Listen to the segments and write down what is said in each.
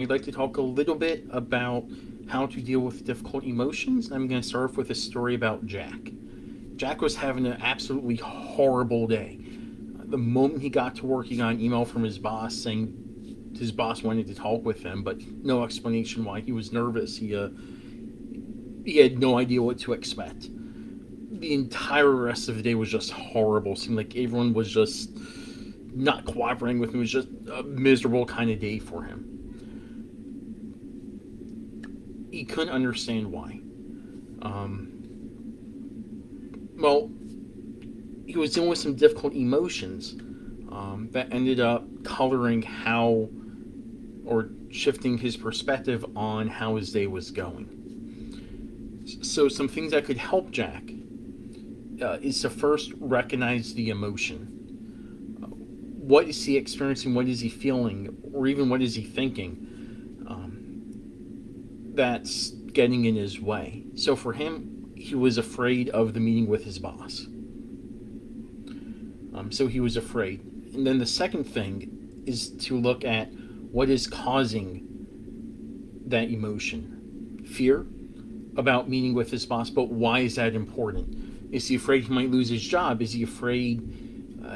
I'd like to talk a little bit about how to deal with difficult emotions. I'm going to start off with a story about Jack. Jack was having an absolutely horrible day. The moment he got to work, he got an email from his boss saying his boss wanted to talk with him, but no explanation why. He was nervous. He had no idea what to expect. The entire rest of the day was just horrible. It seemed like everyone was just not cooperating with him. It was just a miserable kind of day for him. He couldn't understand why. Um, well, he was dealing with some difficult emotions that ended up coloring how or shifting his perspective on how his day was going. So, some things that could help Jack is to first recognize the emotion. What is he experiencing? What is he feeling? Or even what is he thinking? That's getting in his way. So for him, he was afraid of the meeting with his boss. So he was afraid. And then the second thing is to look at what is causing that emotion. Fear about meeting with his boss, but why is that important? Is he afraid he might lose his job? Is he afraid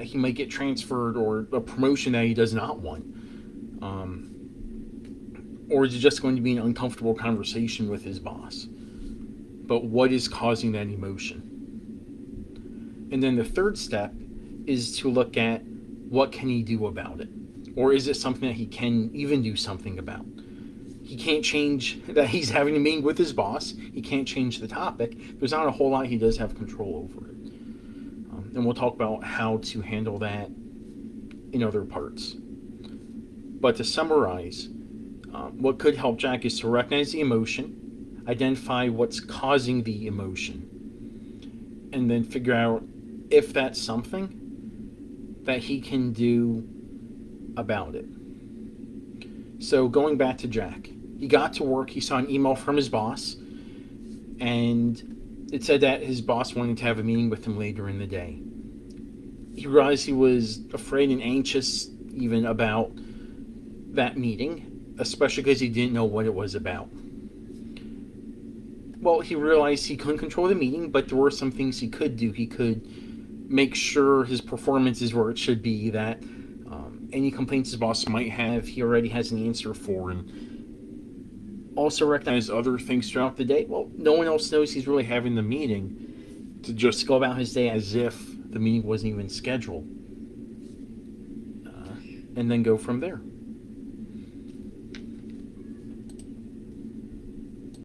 he might get transferred or a promotion that he does not want? Um, or is it just going to be an uncomfortable conversation with his boss? But what is causing that emotion? And then the third step is to look at what can he do about it? Or is it something that he can even do something about? He can't change that he's having a meeting with his boss. He can't change the topic. There's not a whole lot he does have control over it. And we'll talk about how to handle that in other parts. But to summarize, what could help Jack is to recognize the emotion, identify what's causing the emotion, and then figure out if that's something that he can do about it. So going back to Jack, he got to work, he saw an email from his boss, and it said that his boss wanted to have a meeting with him later in the day. He realized he was afraid and anxious even about that meeting, especially because he didn't know what it was about. Well, he realized he couldn't control the meeting, but there were some things he could do. He could make sure his performance is where it should be, that any complaints his boss might have, he already has an answer for, and also recognize other things throughout the day. Well, no one else knows he's really having the meeting, to just go about his day as if the meeting wasn't even scheduled, and then go from there.